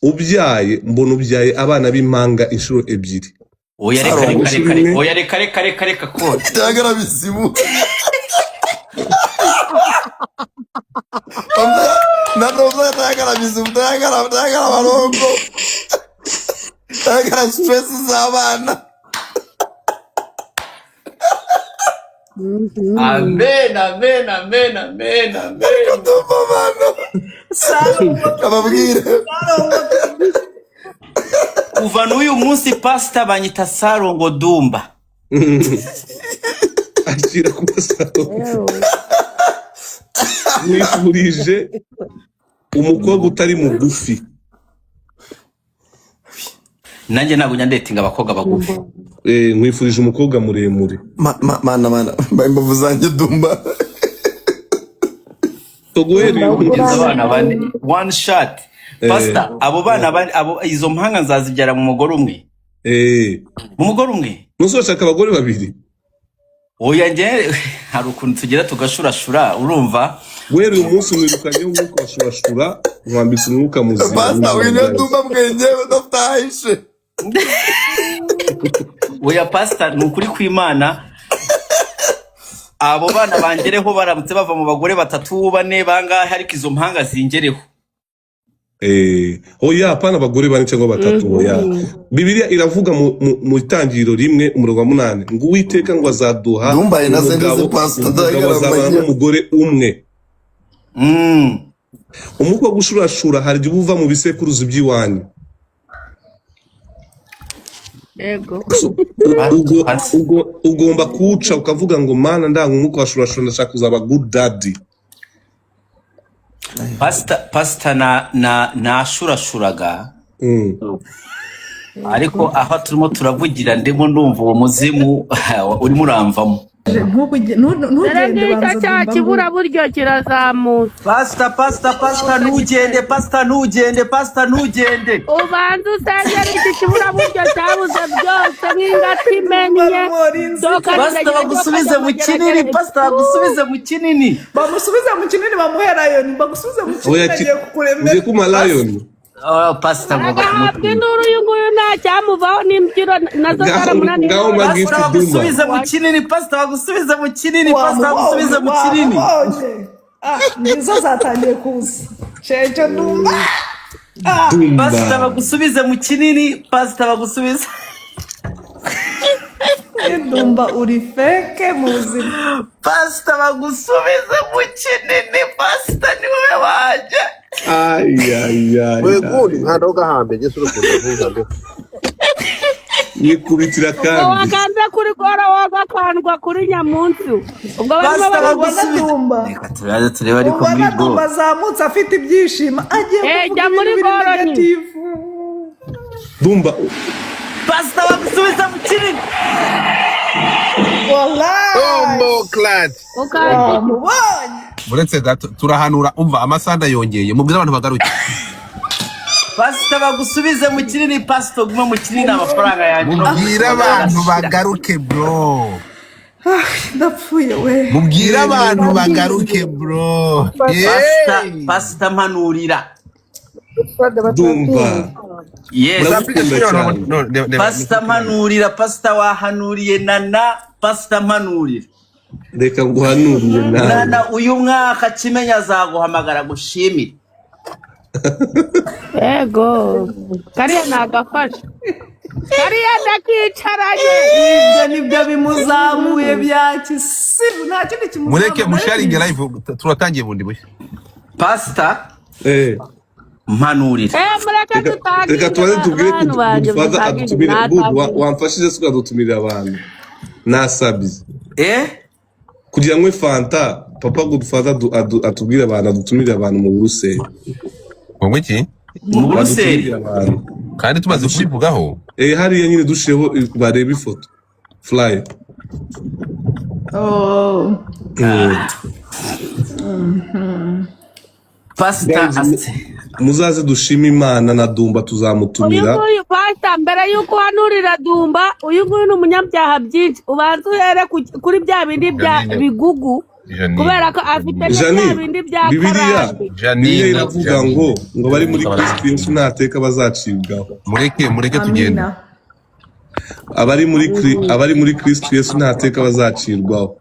ubyaye mbona ubyaye abana b'impanga inshuro ebyiri. Oya reka ko ndagara bisimu Natoza ndagara bisimu ndagara barongo ndagara stress z'abana. Amen. Ababwire Kuva n'uyu munsi pastor banyita Sarongo Dumba. Akira kubasato. Nifurije umukobwa utari mugufi. Nanjye ntabwo nyandetinga abakobwa bagufi. Nkwifurije umukobwa muremure. Mana imbavu zanjye Dumba. Toguheri abana bane one shot. Pastor abo bana abo izo mpanga nzazibyara mu mugore umwe. Mu mugore umwe. Muzoshaka abagore babiri. Oya nje hari ukuntu tugira tugashurashura urumva. Wera uyu munsi mwirukanye umwuka washurashura mwambitse umwuka muzima. Pastor wino Dumba bwenge udaftahishe. Oya pastor nukuri kw'Imana abo bana bangereho baramutse bava mu bagore 3 4 bangahe ariko izo mpanga zingereho. Oya hapana abagore bane cyangwa 3 oya. Bibiliya iravuga mu itangiriro rimwe umurongo wa 8 ngo Uwiteka ngo azaduha Dumba inasenze pastor ndagara umugore umwe. Umwuka wo gushurashura hari ubuva mu bisekuruzi by'iwanyu. Ego. Ugomba kuca ukavuga ngo mana ndanga umwuka washurashura ndashaka kuzaba good daddy. Pastor na shurashuraga. Ariko aho turimo turavugira ndimo ndumva uwo muzimu uri muramvamo. Ntugende cya kibura buryo kirazamuka. Pastor ntugende. Ubanza usengera iki kibura buryo cyabuze byose nk'ingati imenye. Pastor bagusubize mu kinini, Bamusubize mu kinini bamuhera Lion, bagusubize mu kinini agiye kukuremera. Ugiye kuma Lion. Pastor Nduru yuguyu nta cyamuvaho n'imbyiro nazo zaramunani. Pastor bagusubize mu kinini, Pastor bagusubize mu kinini. Nizo zatangiye kuza. Sheje Dumba. Pastor bagusubize mu kinini, Pastor bagusubize. Dumba uri feke muzima. Pastor bagusubize mu kinini, Pastor niwe waje. We guli ntadoga hambe Yesu rukundo. Yikubitira kandi. Wakanze kuri gora wagakandwa kuri nyamuntu. Ubwo bari Dumba. Turaza tureba ariko muri go. Bazamutse afite ibyishimo agiye kuvuga muri goro ni. Dumba. Pastor bagusubize mu kinini. Wallahi. Bombo clad. Muretse gato turahanura umva amasanda yongeye mubwira abantu bagaruke. Pastor bagusubize mu kinini, Pastor guma mu kinini amafaranga yanjye. Mubwira abantu bagaruke bro. Ndapfuye we. Mubwira abantu bagaruke bro. Pastor mpanurira. Dumba. Yes. Pastor mpanurira, Pastor wahanuriye Nana, Pastor mpanurira. Reka nguhanuriye Nana uyu mwaka kimenya azaguhamagara gushimira. Ego. Kariya nagafasha. Kariya ndakicaranye. Ibyo nibyo bimuzamuye byakisi. Nta kindi kimuzamuye. Mureke musharinge live turatangiye bundi bushya. Pastor mpanurira. Mureke tutagire. Reka tubaze tubwire kufaza adutumire wamfashije suka dutumira abantu. Nasabye. Kugira ngo Fanta papa Godfather atubwira abantu adutumira abantu mu Buruseli. Ngo iki? Mu Buruseli. Kandi tumaze kubivugaho. Hariya nyine dushireho bareba ifoto. Fly. Pastor muzaze dushima Imana na Dumba tuzamutumira. Uyu pastor mbere yuko hanurira Dumba uyu nguyu n'umunyabyaha byinshi ubanza uhere kuri bya bindi bya bigugu kubera ko afite n'ibindi bya karande. Bibiliya iravuga ngo bari muri Kristo Yesu ntateka bazacibwaho. Mureke tugende. Abari muri Kristo Yesu ntateka bazacirwaho.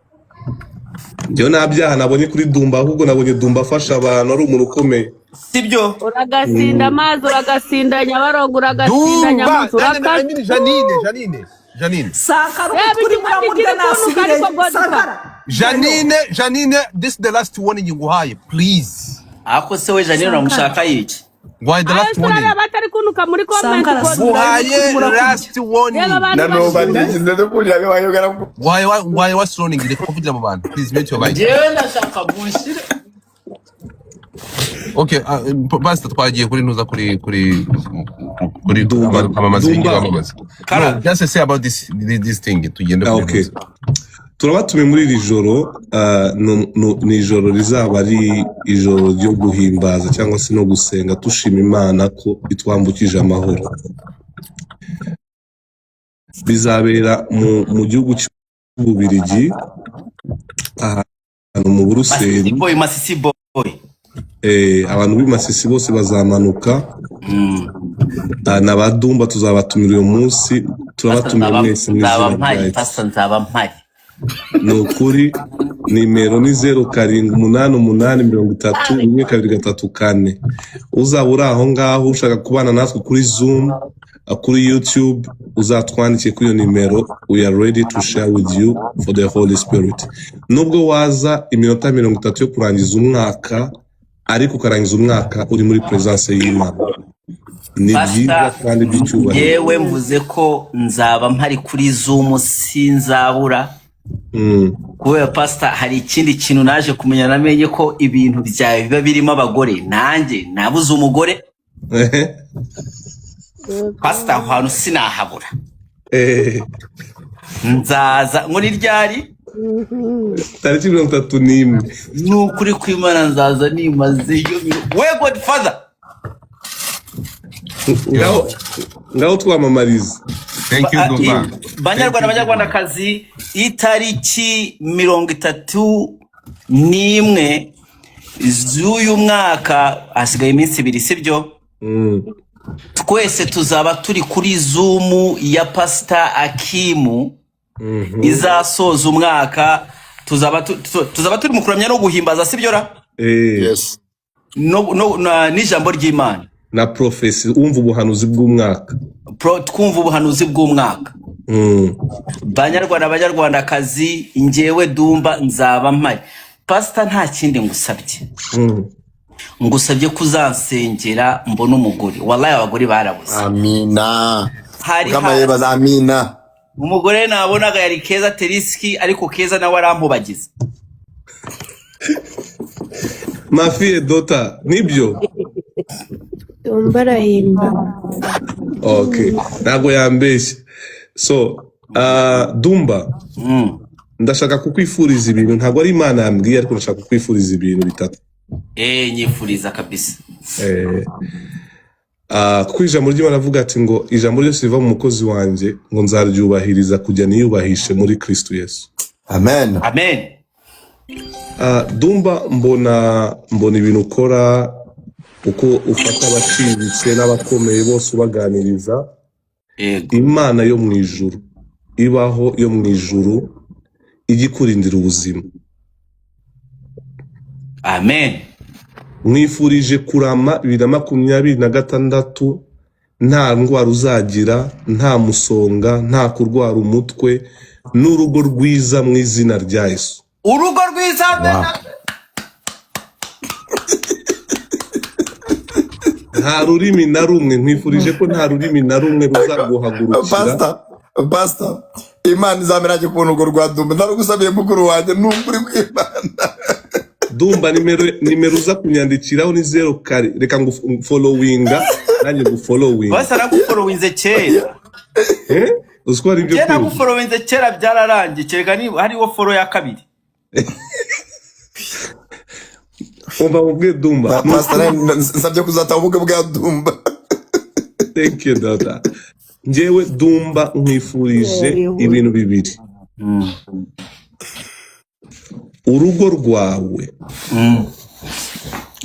Njyewe nta byaha nabonye kuri Dumba, ahubwo nabonye Dumba afasha abantu, ari umuntu ukomeye. Sibyo uragasinda amazi, uragasinda Nyabarongo, uragasinda Nyamusu, Janine. Sakara kuri muramurya nasubire. Sakara. Janine, this is the last warning nguhaye, please. ako se we Janine uramushaka yiki? Why the last warning? Batari kunuka muri comment ko nguhaye last warning. Why what's warning? Reka kuvugira mu bantu. Please mute your mic. Jewe ndashaka bushire. Okay, basta twagiye kuri ntuza kuri amamazi y'amamazi. No, just say about this thing tugende kuri. Okay. Turabatume muri iri joro, ni ijoro rizaba ari ijoro ryo guhimbaza cyangwa se no gusenga tushima Imana ko itwambukije amahoro. Bizabera mu gihugu cy'Ububirigi, ahantu mu Buruseli. Masisi boy. Abantu b'Imasisi bose bazamanuka. N'abadumba tuzabatumira uyu munsi, turabatumira mwese nzaba mpari. Nukuri nimero ni 0788301234. Uzaba uri aho ngaho ushaka kubana natwe kuri Zoom, kuri YouTube, uzatwandike kuri iyo nimero. We are ready to share with you for the Holy Spirit. Nubwo waza iminota 30 yo kurangiza umwaka, ariko ukarangiza umwaka uri muri presence y'Imana. Ni byiza kandi by'icyubahiro. Yewe mvuze ko nzaba mpari kuri Zoom, sinzabura. Kubera pastor hari ikindi kintu naje kumenya, namenye ko ibintu byawe biba birimo abagore, nanjye nabuze umugore. Pastor ahantu sinahabura. Nzaza muri ryari? Tariki 31. Nukuri kw'Imana nzaza nimazeyo. We Godfather. Ngaho twamamariza. Thank you Dumba. Banyarwandakazi, itariki 31 z'uyu mwaka, hasigaye iminsi 2 sibyo? Twese tuzaba turi kuri Zoom ya Pastor Akimu. Izasoza umwaka, tuzaba turi mu kuramya no guhimbaza sibyo ra? Yes. N'ijambo ry'Imana. Na prophecy, umva ubuhanuzi bw'umwaka. Twumva ubuhanuzi bw'umwaka. Banyarwandakazi, njyewe Dumba nzaba mpari. Pastor nta kindi ngusabye. Ngusabye kuzansengera mbona umugore. Wallahi abagore barabuze. Amina. Kama yebaza amina. Umugore nabonaga yari Keza Teriski, ariko Keza nawe arampubagiza. Mafie dota nibyo. Dumba rahimba. Okay, nago yambeshye. So Dumba, ndashaka kukwifuriza ibintu, ntago ari Imana yambwiye, ariko ndashaka kukwifuriza ibintu bitatu. Nyifuriza kabisa. Kuko ijambo ry'Imana avuga ati ngo ijambo ryose riva mu mukozi wanjye ngo nzaryubahiriza kujya niyubahishe muri Kristo Yesu. Amen. Amen. Dumba, mbona ibintu ukora, uko ufata abaciriritse n'abakomeye bose ubaganiriza. Imana yo mu ijuru ibaho, yo mu ijuru igikurindira ubuzima. Amen. Mwifurije kurama 2026, nta ndwara uzagira, nta musonga, nta kurwara umutwe, n'urugo rwiza mu izina rya Yesu. Urugo rwiza. Nta rurimi na rumwe, mwifurije ko nta rurimi na rumwe ruzaguhagurukira. Pastor, Imana izameranye ku rugo rwa Dumba. Ndarugusabiye mukuru wanjye n'ukuri kw'Imana. Dumba, nimero uza kunyandikiraho ni 0 kare. Reka ngo followinga, nanjye ngo followinga. Basa nagufollowinze kera. Uswara ibyo kuri. Kera nagufollowinze kera byararangiye, kereka ni hariho follow ya kabiri. Umva ubwe Dumba. Pastor, nsabye kuzata ubwe bwa Dumba. Thank you dada. Njyewe Dumba nkwifurije ibintu bibiri. urugo rwawe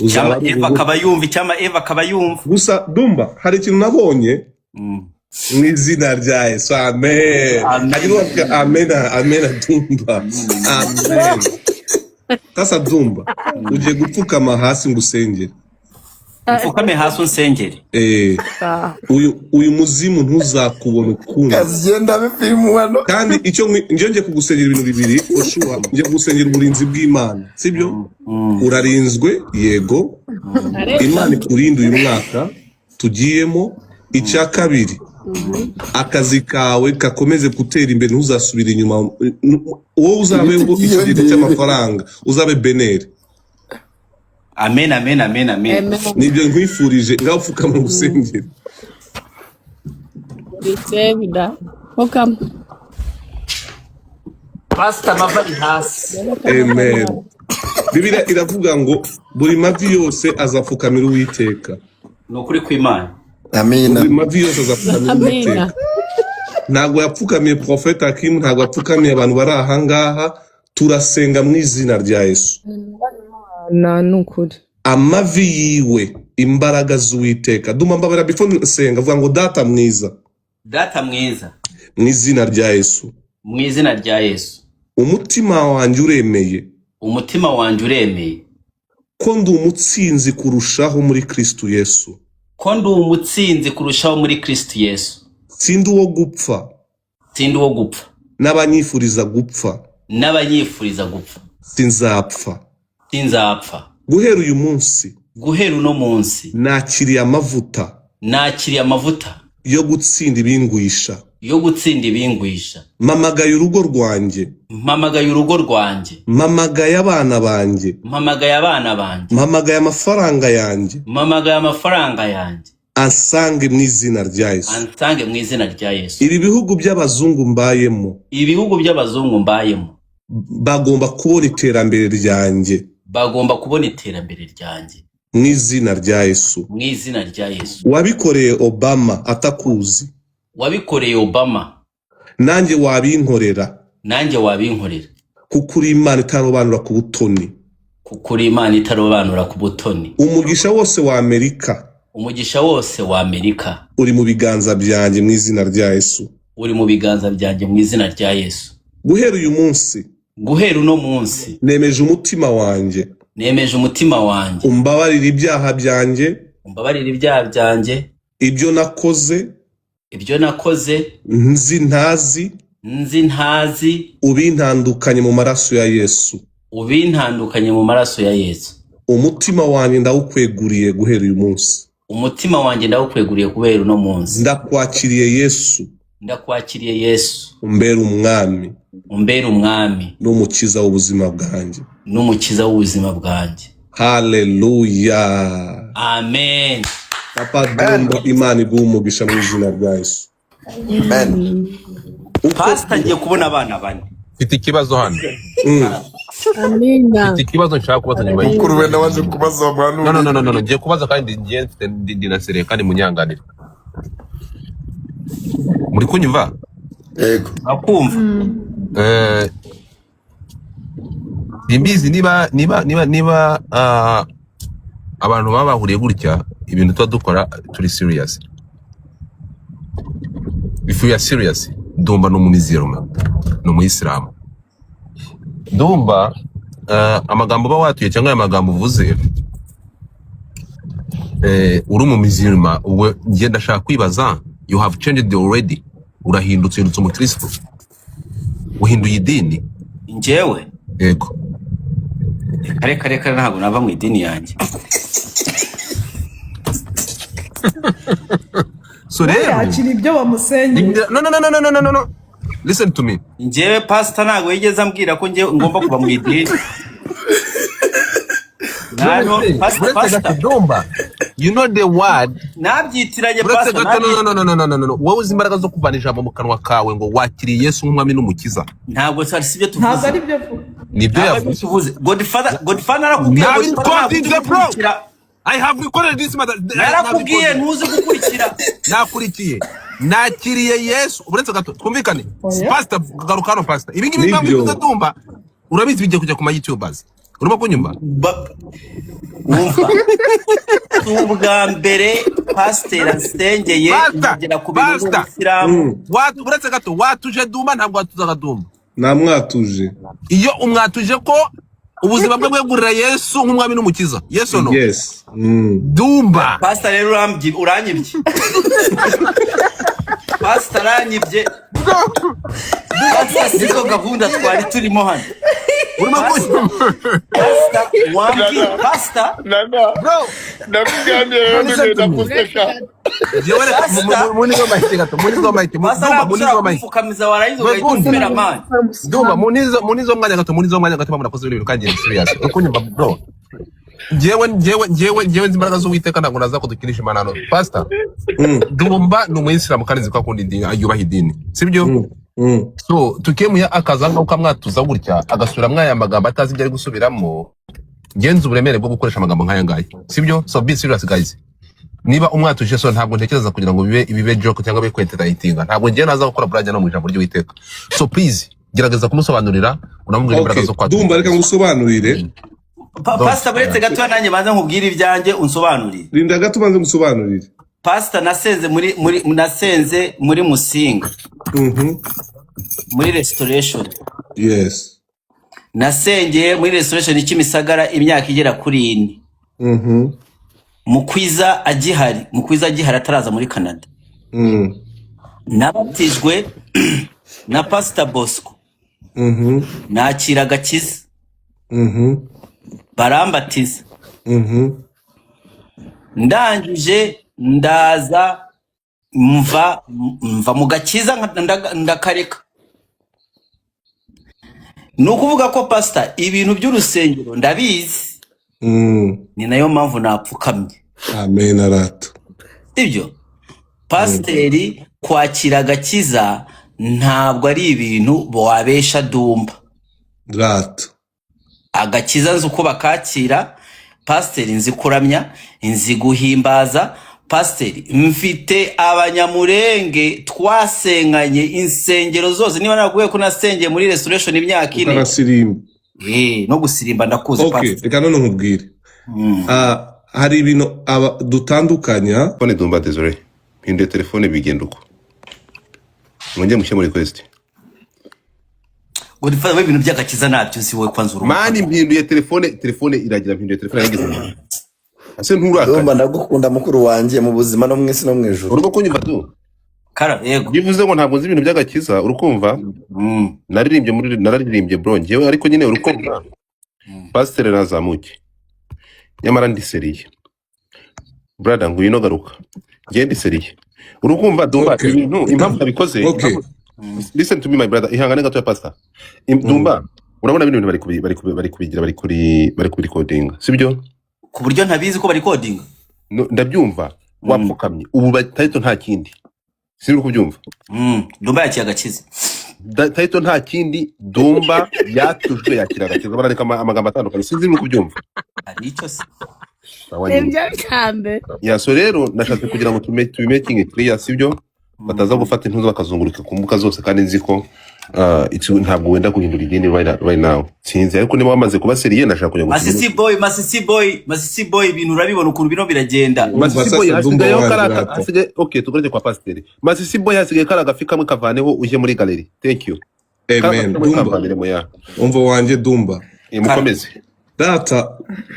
cyama Eva akabayumva cyama Eva akabayumva gusa Dumba hari ikintu nabonye mwizina rya Yesu amen amen amen Dumba amen sasa Dumba ugiye gupfukama hasi ngusengere mfukame hasi unsengere uyu muzimu ntuzakubona ukundi kazigenda bifilmu wano kandi icyo nje kugusengera ibintu bibiri oshuwa nje kugusengera uburinzi bw'Imana sibyo urarinzwe yego Imana ikurinde uyu mwaka tugiyemo icya kabiri akazi kawe kakomeze gutera imbere ntuzasubira inyuma wowe uzabe ikigega cy'amafaranga uzabe beneri amen amen amen amen nibyo nkwifurije ngaho upfuka mu gusengera bisebida okam pastor mavari hasi amen Bibiliya iravuga ngo buri mavi yose azapfukamira Uwiteka nukuri kw'Imana amina buri mavi yose azapfukamira Uwiteka ntabwo yapfukamiye Prophet Hakim ntabwo yapfukamiye abantu bari aha ngaha turasenga mu izina rya Yesu na nukuri amavi yiwe imbaraga z'Uwiteka Duma mbabara before nsenga vuga ngo data mwiza mu izina rya Yesu umutima wanjye uremeye ko ndi umutsinzi kurushaho muri Kristo Yesu sindi uwo gupfa n'abanyifuriza gupfa sinzapfa guhera uyu munsi uno munsi nakiriye amavuta yo gutsinda ibingwisha mamagaye urugo rwanjye mamagaye abana banjye mamagaye amafaranga yanjye ansange mu izina rya Yesu ibi bihugu by'abazungu mbayemo bagomba kubona iterambere ryanjye mu izina rya Yesu wabikoreye Obama atakuzi nanjye wabinkorera kuko uri Imana itarobanura ku butoni umugisha wose wa Amerika uri mu biganza byanjye mu izina rya Yesu guhera uyu munsi nemeje umutima wanjye umbabarira ibyaha byanjye ibyo nakoze nzi ntazi ubintandukanye mu maraso ya Yesu umutima wanjye ndawukweguriye guhera uyu munsi ndakwakiriye Yesu umbere umwami n'umukiza w'ubuzima bwanjye haleluya amen papa Dumba Imana iguha umugisha mu izina rya Yesu amen pastor ngiye kubona abana bane mfite ikibazo hano amina mfite ikibazo nshaka kubaza nyuma mukuru wenda waje kubaza abantu no ngiye kubaza kandi ndi nasere kandi munyanganira muri kunyumva yego akumva imbizi niba abantu baba bahuriye gutya ibintu tuba dukora turi serious. If we are serious, Dumba no munizero no muislamu. Dumba amagambo ba watuye cyangwa amagambo uvuze uri mu mizirima uwe ngenda shaka kwibaza you have changed already, urahindutse mu Kristo, uhinduye idini njyewe yego kare ntabwo nava mu idini yanjye. So yakira ibyo bamusenge. No, listen to me. Njyewe pastor ntabwo yigeze ambwira ko njye ngomba kuba mu idini. Nano pastor Dumba, you know the word nabyitiranye pastor. No. Wowe uzi imbaraga zo kuvanisha mu kanwa kawe ngo wakiriye Yesu nk'umwami n'umukiza. Ntabwo sibyo tuvuze. Ntabwo ari byo nibyo yavuze. Godfather arakubwiye I have recorded this matter. Narakubwiye ntuzi gukurikira. Nakurikiye. Nakiriye Yesu. Uretse gato twumvikane. Pastor garukano pastor. Ibi ngibi bivuze Dumba. urabizi bijya kujya ku ma YouTubers urimo kunyumva wumva ubwa mbere pasteur asengeye ngera ku bintu by'Islam uretse gato watuje Dumba ntabwo watuzaga Dumba namwatuje iyo umwatuje ko ubuzima bwe bwegurira Yesu nk'umwami n'umukiza Yesu no yes Dumba pastor rero uranyibye pastor aranyibye pastor siko gahunda twari turimo hano urimo pastor bro ndakuganira ngenda kuseka munizo mahite gato munizo mahite mufukamiza warayizo gayitumira man Dumba munizo mwanya gato murakoze ibintu kandi serious ukunyumva bro Jewe nzimbaraga z'Uwiteka ntabwo naza kudukinisha imanano pastor Dumba ni umuyisilamu kandi nzi ko akunda idini ayubaha idini sibyo so tukemuya akaza nk'uko mwatuza gutya agasura mwaya magambo atazi ibyo ari gusubiramo genza uburemere bwo gukoresha amagambo nk'aya ngaya sibyo so be serious guys niba umwatuje so ntabwo ntekereza kugira ngo bibe joke cyangwa bibe kweterayitinga ntabwo ngiye naza gukora burajya no mu ijambo ry'Uwiteka so please gerageza kumusobanurira unamubwira imbaraga zo kwatuje Dumba reka ngusobanurire pastor buretse gato nanjye banza nkubwira ibyanjye unsobanurire Linda gato banze musobanurire pastor nasenze muri Musinga muri restoration yes nasengeye muri restoration y'Kimisagara imyaka igera kuri 4 mukwiza agihari ataraza muri Canada nabatijwe na Pastor Bosco nakira agakiza barambatiza ndangije ndaza mva mu gakiza ndakareka nukuvuga ko pastor ibintu by'urusengero ndabizi ni nayo mpamvu napfukamye amen arato ibyo pasteri kwakira agakiza ntabwo ari ibintu wabesha Dumba rato agakiza nzi uko bakakira pasteri nzi kuramya nzi guhimbaza pasteri mfite abanyamurenge twasenganye insengero zose niba naguye ko nasengeye muri restoration imyaka 4 no gusirimba ndakuze pastor reka none nkubwire hari ibintu dutandukanya phone Dumba désolé inde telefone bigenda uko mwenge mushe muri request Godfather ibintu by'agakiza nabyo si wowe kwanza urumva mani mpinduye telefone iragira mpinduye telefone yageze ase nturaka Dumba ndagukunda mukuru wanjye mu buzima no mwisi no mwijuru urwo kunyumva tu kara yego bivuze ngo ntabwo nzi ibintu by'agakiza urukumva nararirimbye bro ngewe ariko nyine urukumva pastor nazamuke nyamara ndi seriye brother ngwino garuka ngende seriye urukumva Dumba ibintu impamvu abikoze listen to me my brother ihangane gato ya pastor Dumba urabona ibintu bari kubigira bari kuri recording sibyo ku buryo ntabizi ko bari coding ndabyumva wapfukamye ubu title nta kindi siri kubyumva Dumba yakira agakiza title nta kindi Dumba yatujwe yakira agakiza barareka amagambo atandukanye sinzi uri kubyumva ari icyo se Nibyo cyambe so rero nashatse kugira ngo tubimaking clear sibyo bataza gufata intuzo bakazunguruka ku mbuga zose kandi nzi ko ntabwo wenda guhindura idini right now sinzi ariko niba wamaze kuba seriye nashaka kugira ngo Masisi boy ibintu urabibona ukuntu bino biragenda Masisi boy hasigayeho karaka okay tugoje kwa pastor Masisi boy hasigaye karaga fika mwe kavaneho uje muri gallery thank you amen Dumba umva wanje Dumba mukomeze data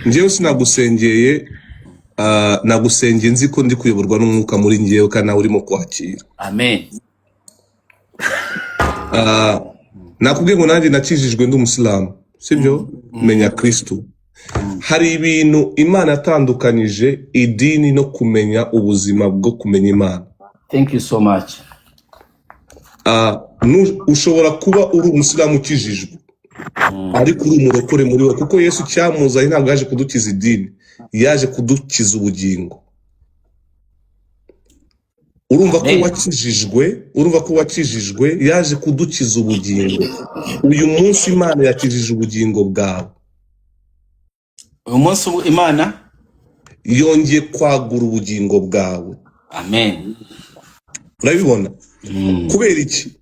njyewe sinagusengeye nagusengeye nzi ko ndi kuyoborwa n'umwuka muri njyewe kandi nawe urimo kwakira amen nakubwiye ngo nanjye nakijijwe ndi umusilamu sibyo menya Kristo hari ibintu Imana yatandukanije idini no kumenya ubuzima bwo kumenya Imana thank you so much ushobora kuba uri umusilamu ukijijwe ariko uri umurokore muri we kuko Yesu cyamuzanye ntabwo yaje kudukiza idini yaje kudukiza ubugingo urumva ko wakijijwe yaje kudukiza ubugingo uyu munsi Imana yakijije ubugingo bwawe uyu munsi Imana yongeye kwagura ubugingo bwawe amen urabibona kubera iki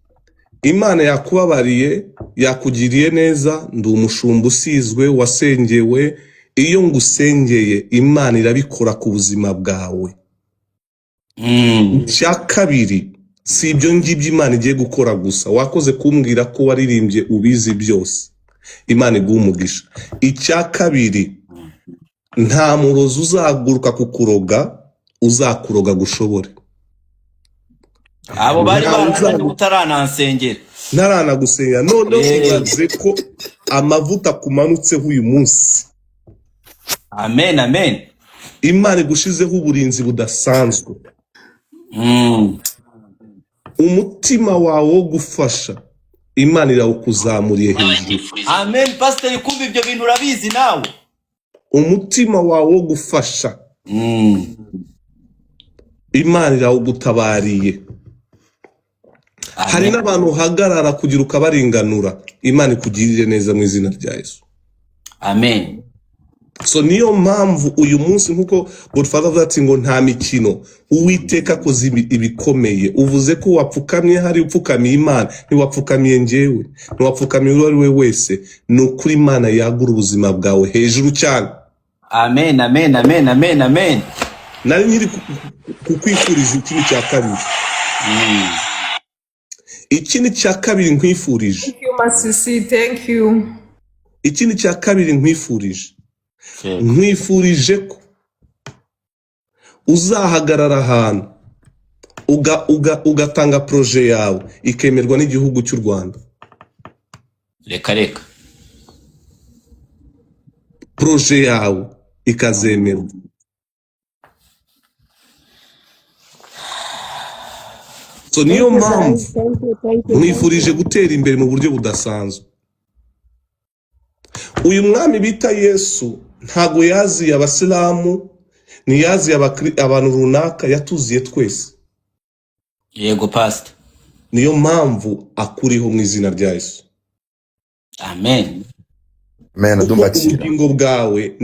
Imana yakubabariye yakugiriye neza, ndi umushumba usizwe wasengewe. Iyo ngusengeye Imana irabikora ku buzima bwawe. Cya kabiri, si ibyo ngibyo Imana igiye gukora gusa, wakoze kumbwira ko waririmbye ubizi byose, Imana iguha umugisha. Icya kabiri, nta murozi uzaguruka kukuroga uzakuroga gushobore. Abo bari baranze utaranasengera, ntaranagusengera, none ubaze ko amavuta kumanutseho uyu munsi. Amen, amen. Imana igushizeho uburinzi budasanzwe. Umutima wawe wo gufasha Imana irawukuzamuriye hejuru. Amen. Pastor, kumva ibyo bintu urabizi nawe. Umutima wawe wo gufasha Imana irawugutabariye. Hari n'abantu hagarara kugira ukabaringanura, Imana ikugirire neza mu izina rya Yesu. Amen. So niyo mpamvu uyu munsi nkuko Godfather avuga ati ngo nta mikino, Uwiteka akoze ibikomeye. Uvuze ko wapfukamye, hari upfukamiye Imana, ntiwapfukamiye njyewe, ntiwapfukamiye uwo ari we wese. Ni ukuri Imana yagura ubuzima bwawe hejuru cyane. Amen, amen, amen, amen, amen. Nari nyiri kukwifuriza ikintu cya kabiri. Ikintu cya kabiri nkwifurije. Thank you, Masisi. Thank you. Ikintu cya kabiri nkwifurije. Nkwifurije ko uzahagarara ahantu ugatanga proje yawe ikemerwa n'igihugu cy'u Rwanda. Reka. Proje yawe ikazemerwa. So niyo mpamvu nkwifurije gutera imbere mu buryo budasanzwe. Uyu mwami bita Yesu ntago yaziye abasilamu, ntiyaziye abantu runaka, yatuziye twese. Yego Pastor. Niyo mpamvu akuriho mu izina rya Yesu. Amen. Mena dumbakira. Ubugingo bwawe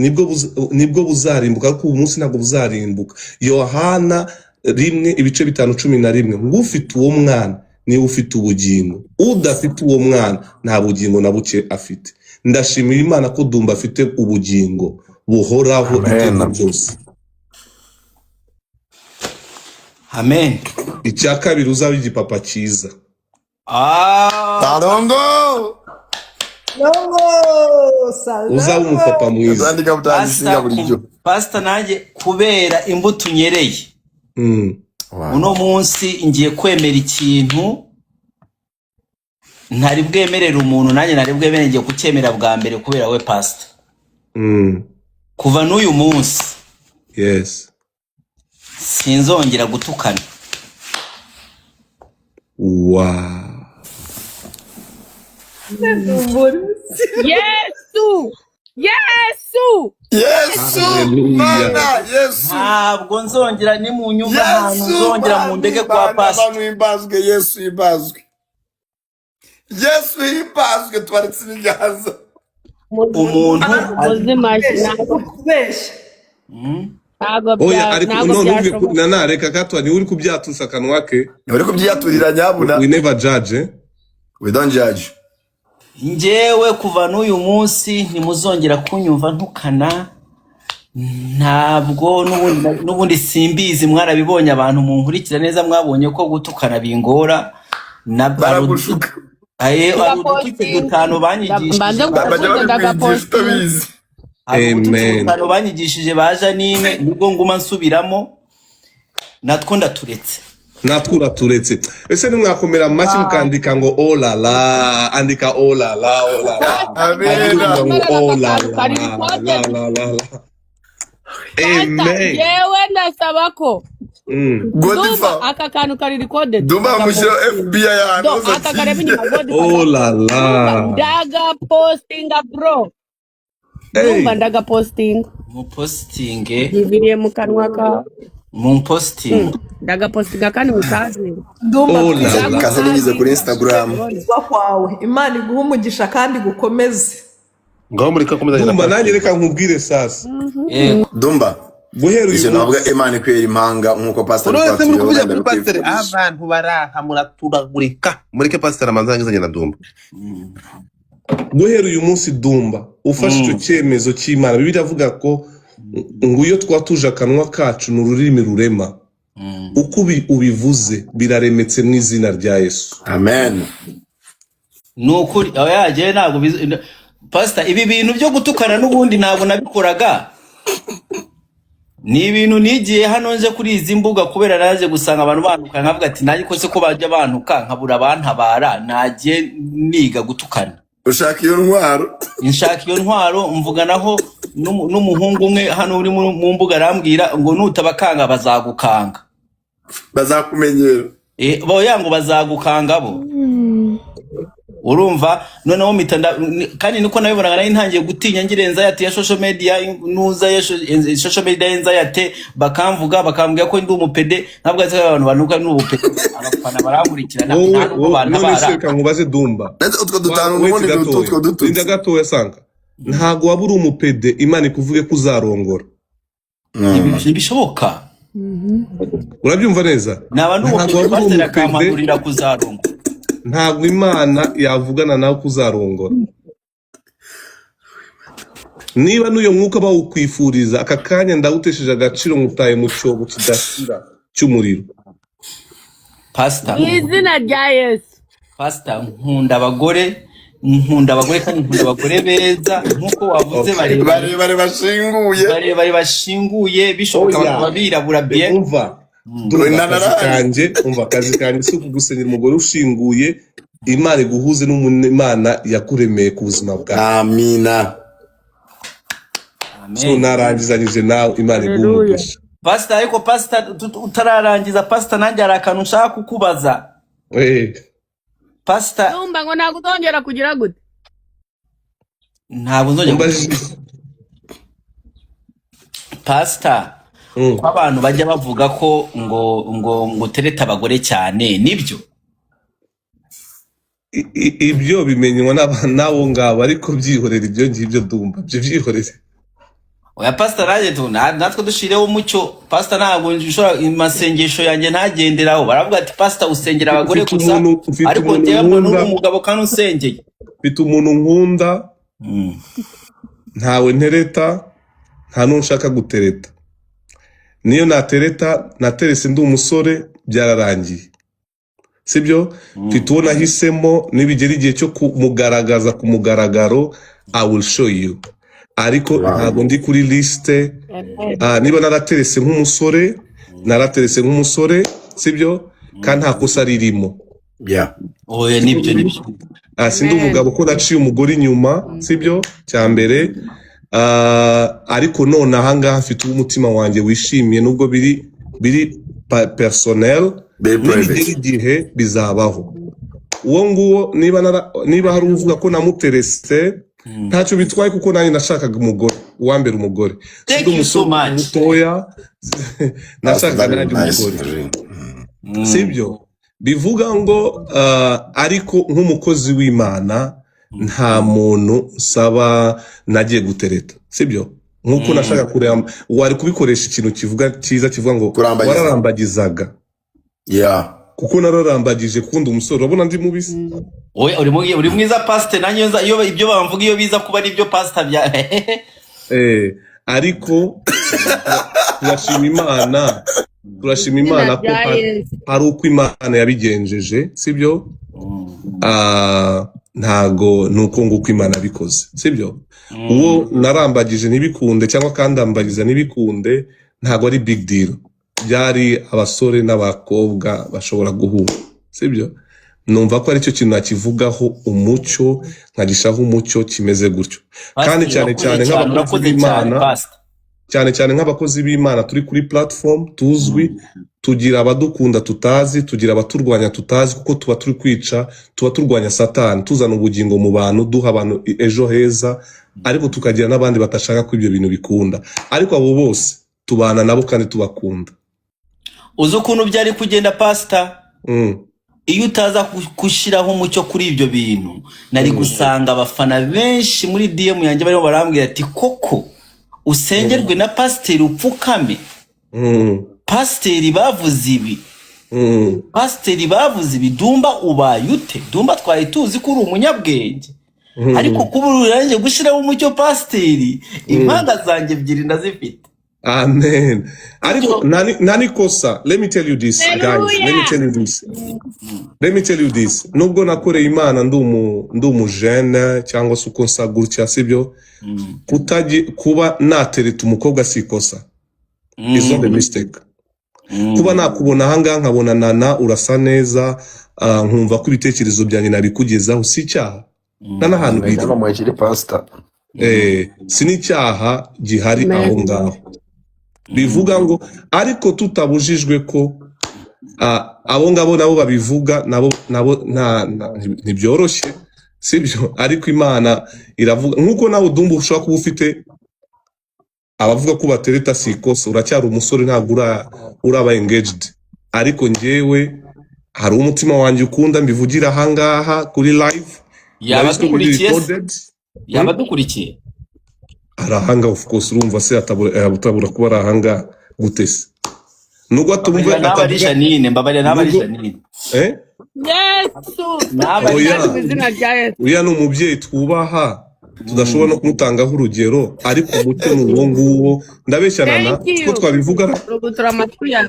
nibwo buzarimbuka, ariko uyu munsi ntabwo buzarimbuka. Yohana 1:5-11 ngo ufite uwo mwana niwe ufite ubugingo, udafite uwo mwana nta bugingo na buke afite. Ndashimira Imana ko Dumba afite ubugingo buhoraho iteka ryose. Amen. Icya kabiri, uzaba igipapa cyiza. Tarongo. Uzaba umupapa mwiza. Pastor, nanjye kubera imbuto nyereye. Uno munsi ngiye kwemera ikintu ntari bwemerera umuntu, nanjye ntari bwemerera, ngiye kucyemera bwa mbere kubera we Pastor. Kuva n'uyu munsi, yes, sinzongera gutukana. Wow. Yesu. Mana, Yesu. Ntabwo nzongera ni mu nyumba ahantu nzongera mu ndege kwa Pastor. Abantu imbazwe, Yesu imbazwe. Yesu imbazwe, twaritse ibiganza. Umuntu ubuzima ntabwo kubesha. Oya, ariko none reka gato, ni uri kubyatusha akanwa ke. Uri kubyaturira nyabuna. We never judge. We don't judge. Njyewe kuva n'uyu munsi ntimuzongera kunyumva ntukana. Ntabwo n'ubundi simbizi, mwarabibonye abantu munkurikira neza, mwabonye ko gutukana bingora. Baragushuka. Udukitse dutanu banyigishije. Amen. Banyigishije baje n'imwe, nubwo nguma nsubiramo, natwo ndaturetse. Natwe turetse. Ese nimwakomera amashyi mukandika ngo oh la la, andika oh la la, oh la la. Amen. Oh la la. Amen. Yewe ndasaba ko Dumba aka kantu kari recorded. Dumba mushyira FBI ya aka karebe ni oh la la. Ndaga postinga bro. Dumba ndaga posting. Mu posting. Yibiriye mu kanwa ka. Mu posting. Ndaga postinga kandi mukazi. Dumba kaza nigize kuri Instagram. Kwawe Imana iguha umugisha kandi gukomeze. Ngaho muri kakomeza. Dumba nanjye reka nkubwire sasa. Dumba guhera icyo navuga Imana ikwera impanga nkuko pastor uretse muri kuvuga kuri pastor abantu barahamura turagurika mureke pastor amanzangiza ngenda Dumba guhera uyu munsi Dumba ufashe icyo cyemezo cy'Imana Bibiliya avuga ko ngo iyo twatuje akanwa kacu n'ururimi rurema uko ubivuze biraremetse mu izina rya Yesu amen nukuri yaje ntago pastor ibi bintu byo gutukana n'ubundi ntabwo nabikoraga ni ibintu nigiye hano nje kuri izi mbuga kubera naje gusanga abantu bantuka nkavuga ati nanjye ko se ko bajya bantuka nkabura abantabara nagiye niga gutukana ushaka iyo ntwaro inshaka iyo ntwaro mvuganaho n'umuhungu umwe hano uri mu mbuga arambwira ngo nutabakanga bazagukanga bazakumenyera bo yango bazagukanga bo urumva noneho mitanda kandi niko nabibonaga nari ntangiye gutinya ngirenza yati ya social media nuza ya social media yenza yate bakamvuga bakambwira ko ndi umupede ntabwo azi abantu banuka n'ubupede abafana baramurikirana ntabwo bantabara none nkubaze Dumba utwo dutanu n'ubundi utwo dutu inda gato yasanga ntago wabura umupede Imana ikuvuge kuzarongora bishoboka urabyumva neza n'abantu bose kamanurira kuzarongora ntabwo Imana yavugana nawe kuzarongora niba n'uyo mwuka bawukwifuriza aka kanya ndawutesheje agaciro mutaye mu cyobo kidashira cy'umuriro pastor izina rya Yesu pastor nkunda abagore kandi nkunda abagore beza nkuko wavuze bare bashinguye bishoboka babirabura bien akazi kanjye si ukugusenyera umugore ushinguye Imana iguhuze n'Imana yakuremeye ku buzima bwawe amina so narangizanyije nawe Imana iguhuze pastor ariko pastor utararangiza pastor nanjye hari akantu nshaka kukubaza pastor Dumba ngo ntabwo uzongera kugira gute ntabwo nzongera pastor abantu bajya bavuga ko ngo tereta abagore cyane nibyo ibyo bimenywa n'abo ngabo ariko byihorera ibyo ngibyo Dumba byo byihorere oya pastor raje tu natwe dushireho umucyo pastor ntabwo nshobora imasengesho yanjye ntagenderaho baravuga ati pastor usengera abagore gusa ariko njyewe mbona umugabo kandi usengeye mfite umuntu nkunda ntawe ntereta nta n'unshaka gutereta niyo naterese ndi umusore byararangiye sibyo mfite uwo nahisemo nibigera igihe cyo kumugaragaza ku mugaragaro I will show you ariko ntabwo ndi kuri liste niba naraterese nk'umusore sibyo kandi nta kosa ririmo oya nibyo sindi umugabo ko naciye umugore inyuma sibyo cya mbere ariko none ahangaha mfite umutima wanjye wishimiye nubwo biri personnel n'ibigera igihe bizabaho uwo nguwo niba hari uvuga ko namuterese ntacyo bitwaye kuko nanjye nashakaga umugore uwambere umugore thank you so much mutoya nashakaga nanjye umugore sibyo bivuga ngo ariko nk'umukozi w'Imana nta muntu saba nagiye gutereta sibyo nkuko nashaka kureba wari kubikoresha ikintu kivuga cyiza kivuga ngo wararambagizaga kuko nararambagije kundi umusore urabona ndi mubisi oya uri mwiza pastor nanyoza iyo ibyo bamvuga iyo biza kuba ari byo pastor bya ariko turashima Imana ko hari uko Imana yabigenjeje sibyo ntago nuko nguko Imana bikoze sibyo uwo narambagije nibikunde cyangwa kandambagiza nibikunde ntago ari big deal byari abasore n'abakobwa bashobora guhura sibyo numva ko ari cyo kintu nakivugaho umucyo nkagishaho umucyo kimeze gutyo kandi cyane nk'abakozi b'Imana turi kuri platform tuzwi tugira abadukunda tutazi tugira abaturwanya tutazi kuko tuba turi kwica tuba turwanya Satani tuzana ubugingo mu bantu duha abantu ejo heza ariko tukagira n'abandi batashaka ko ibyo bintu bikunda ariko abo bose tubana nabo kandi tubakunda uzi ukuntu byari kugenda pastor iyo utaza kushiraho umucyo kuri ibyo bintu nari gusanga abafana benshi muri DM yanjye barimo barambwira ati koko usengerwe na pasiteri upfukame. Pasiteri bavuze ibi. Pasiteri bavuze ibi. Dumba ubaye ute? Dumba twari tuzi ko uri umunyabwenge. Ariko kuba urangije gushyiraho umucyo pasiteri, impanga zanjye ebyiri ndazifite. Amen. Ariko nani kosa. Let me tell you this, guys. Let me tell you this. Nubwo nakoreye Imana ndi umujene cyangwa se uko nsa gutya sibyo, kuba natereta umukobwa si ikosa. It's not a mistake. Kuba nakubona hanga nkabona Nana urasa neza, nkumva ko ibitekerezo byanjye nabikugezaho si cyaha. Nana hano biri. Si n'icyaha gihari aho ngaho. Bivuga ngo ariko tutabujijwe ko abo ngabo nabo babivuga nabo ntibyoroshye sibyo, ariko Imana iravuga nkuko nawe Dumba ushobora kuba ufite abavuga ko batereta si ikosa, uracyari umusore ntabwo uraba engaged, ariko njyewe hari umutima wanjye ukunda mbivugira ahangaha kuri live. Yaba dukurikiye arahanga of course, urumva se atabura kuba arahanga gutese nubwo atumva atavuga nine mbabarira n'abarisha nine Yesu uya n'umubyeyi twubaha tudashobora no kumutangaho urugero, ariko umuco n'uwo nguwo ndabeshyana ko twabivuga rugutura amatwi ya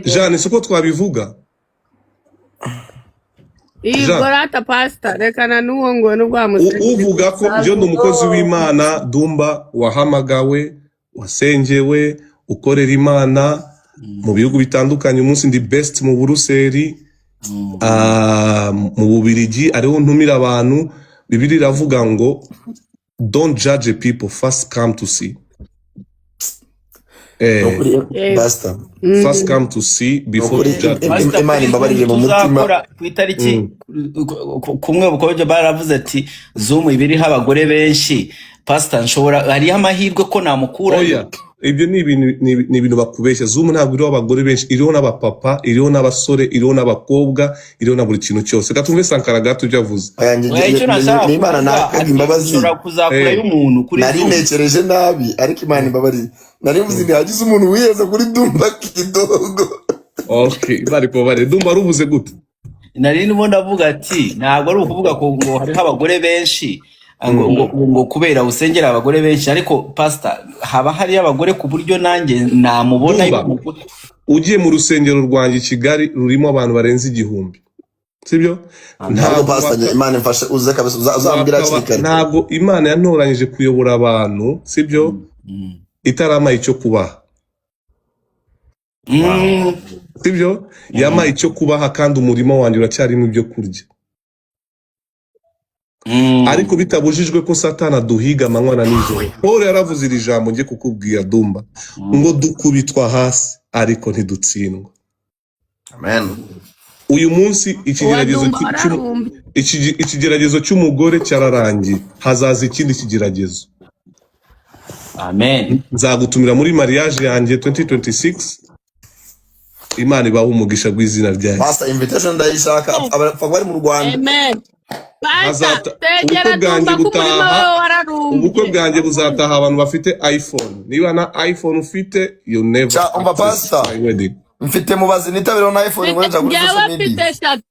Jeanne siko twabivuga Igorata pastor rekana nuwo ngo uvuga ko byo n'umukozi w'Imana Dumba wahamagawe wasengewe ukorera Imana mu bihugu bitandukanye. Umunsi ndi best mu Buruseli mu Bubiligi ariho ntumira abantu. Bibiri iravuga ngo don't judge people, first come to see. First come to see before to judge. Imana mbabarire mu mutima. Ku itariki kumwe bukoje baravuze ati Zoom ibiri abagore benshi. Pastor nshobora hari amahirwe ko namukura. Ibyo ni ibintu bakubeshya. Zoom ntabwo iriho abagore benshi, iriho n'abapapa, iriho n'abasore, iriho n'abakobwa, iriho na buri kintu cyose. Gatumve Sankara gato byavuze. Imana nakaga imbabazi. Kuzakura y'umuntu kuri nari nekereje nabi, ariko Imana imbabarire. Nari muzi ntihagize umuntu wiyeza kuri Dumba kidogo. Okay, bari Dumba ruvuze gute? Nari ndimo ndavuga ati ntabwo ari ukuvuga ko ngo hari abagore benshi. ngo kubera usengera abagore benshi, ariko pastor haba hari abagore ku buryo nanjye namubona. Ugiye mu rusengero rwanjye Kigali rurimo abantu barenze 1000, sibyo? Ntabwo pastor Imana mfashe uze kabisa uzambira kirikari. Ntabwo Imana yantoranyije kuyobora abantu, sibyo? Itarama icyo kubaha, sibyo? Yama icyo kubaha kandi umurimo wanjye uracyarimo ibyo kurya. Ariko bitabujijwe ko Satana duhiga amanywa na nijoro. Paul yaravuze iri jambo ngiye kukubwira Dumba ngo dukubitwa hasi ariko ntidutsindwa. Amen. Uyu munsi ikigeragezo cy'umugore cyararangiye, hazaza ikindi kigeragezo. Amen. Nzagutumira muri mariage yanjye 2026. Imana ibaho umugisha gw'izina ryayo. Pastor invitation ndayishaka abapfa bari mu Rwanda. Amen. Ubukwe bwanjye buzataha abantu bafite iPhone. Niba na iPhone ufite you never wedding. Mfite mubazi nitabiro na iPhone ngo nja kuri social media.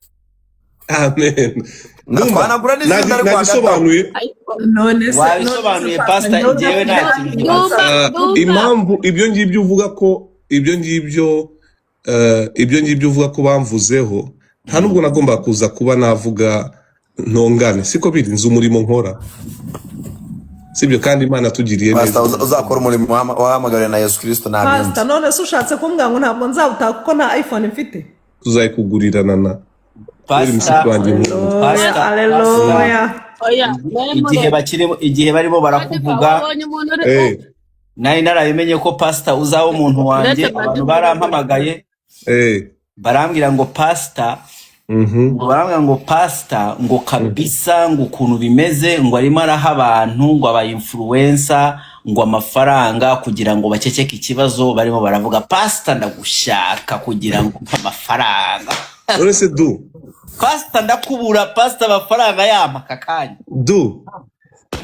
Amen. Natwanagura n'izina rwa nabisobanuye. None se wabisobanuye pastor njyewe nta impamvu ibyo ngibyo uvuga ko ibyo ngibyo uvuga ko bamvuzeho nta nubwo nagomba kuza kuba navuga ntongane, siko biri nzu umurimo nkora, sibyo? Kandi Imana tugiriye neza. Uzakora umurimo wahamagariye na Yesu Kristo nabindi. Pastor none se ushatse kumbwira ngo ntabwo nzawuta kuko nta iPhone mfite? Tuzayikugurirana na igihe barimo barakuvuga nari narabimenye ko pastor uzaba umuntu wanjye. Abantu barampamagaye barambwira ngo pastor barambwira ngo pastor ngo kabisa ngo ukuntu bimeze ngo arimo araha abantu ngo aba influencer ngo amafaranga kugira ngo bakekeke ikibazo barimo baravuga. Pastor ndagushaka kugira ngo amafaranga uretse du pastor ndakubura pastor amafaranga yamaka kanya du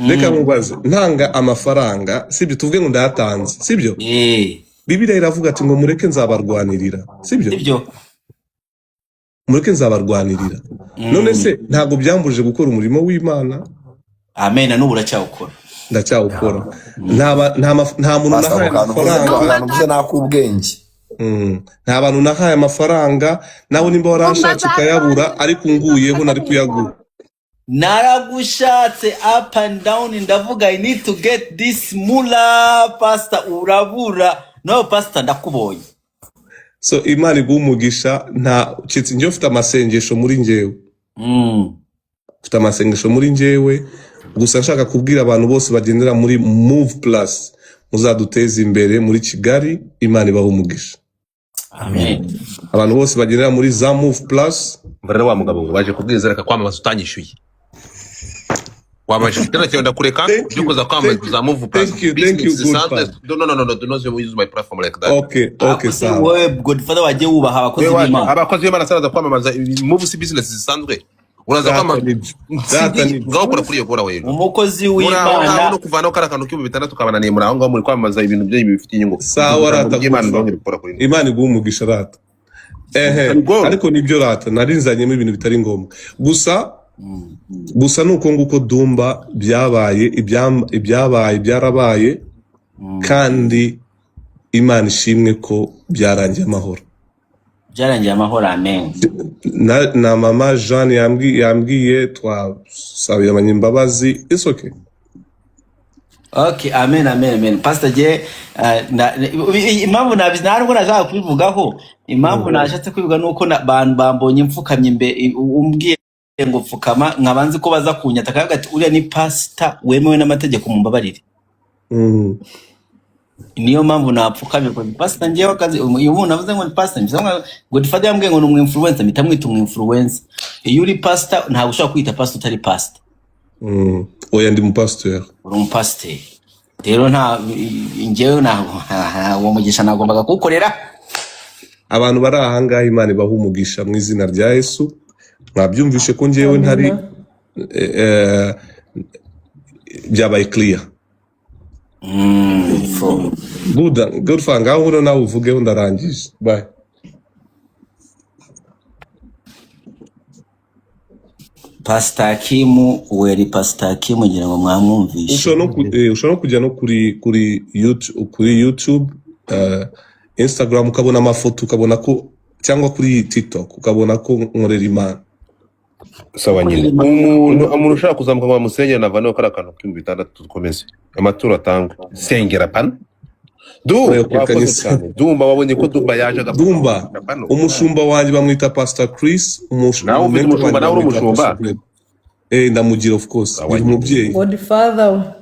reka mubaze ntanga amafaranga sibyo tuvuge ngo ndayatanze sibyo Bibiliya iravuga ati ngo mureke nzabarwanirira sibyo mureke nzabarwanirira none se ntago byambuje gukora umurimo w'Imana amen n'ubu uracyawukora ndacyawukora nta muntu nahaye amafaranga nakubwenge nta bantu nahaye amafaranga nawe nimba waranshatse ukayabura ariko unguyeho nari kuyagura naragushatse up and down ndavuga I need to get this mula pastor urabura no pastor ndakubonye so Imana igumugisha nta kitsi njye ufite amasengesho muri njyewe ufite amasengesho muri njyewe gusa nshaka kubwira abantu bose bagendera muri Move Plus muzaduteza imbere muri Kigali Imana ibaho umugisha amen abantu bose bagendera muri za Move Plus mbarira wa mugabo ngo baje kubwiriza reka kwamamaza utanyishuye wamaje kitana cyenda kureka byo kuza kwamamaza za Move Plus thank you no do not use my platform like that okay sawa wewe Godfather waje ubaha abakozi b'Imana abakozi b'Imana saraza kwamamaza Move si business zisanzwe uraza kwamamaza ngaho kora kuri yo kora wewe umukozi w'Imana no kuvana ko arakantu kibu bitandatu kabananiye muri aho ngaho muri kwamamaza ibintu byo bifitiye inyungu sawa rata Imana igumugisha rata ariko nibyo rata narinzanyemo ibintu bitari ngombwa gusa nuko nguko Dumba ibyabaye byarabaye kandi Imana ishimwe ko byarangiye amahoro amen na mama Jean yambwiye twasabiye abanyimbabazi it's okay amen pastor je impamvu ntabwo nashaka kubivugaho impamvu nashatse kwivuga nuko abantu bambonye mfukamye imbe umbwiye ngo mfukama nkabanze ko baza kunyata kavuga ati uriya ni pastor wemewe n'amategeko mu mbabarire niyo mpamvu napfukamye ko pastor ngiye wakazi uyu muntu navuze ngo ni pastor ngo Godfather yambwiye ngo ni influencer mitamwita influencer iyo uri pastor ntabwo ushobora kwita pastor utari pastor oya ndi mu pastor uri mu pastor rero nta ngewe ntabwo uwo mugisha nagombaga kuwukorera abantu bari ahangaha Imana ibaha umugisha mu izina rya Yesu mwabyumvishe ko ngewe ntari byabaye clear good fang aho uro nawe uvugeho ndarangije bye Pastor Kimu weri Pastor Kimu ngira ngo mwamwumvishe ushobora kujya no kuri YouTube Instagram ukabona amafoto ukabona ko cyangwa kuri TikTok ukabona ko nkorera Imana sawa nyine umuntu ushaka kuzamuka ngo amusengera navane ko arakantu k'ibintu bitandatu dukomeze amaturo atangwa sengera pana Dumba wabonye ko Dumba yaje agapfa Dumba umushumba wanjye bamwita Pastor Chris umushumba nawe uri umushumba ndamugira of course umubyeyi Godfather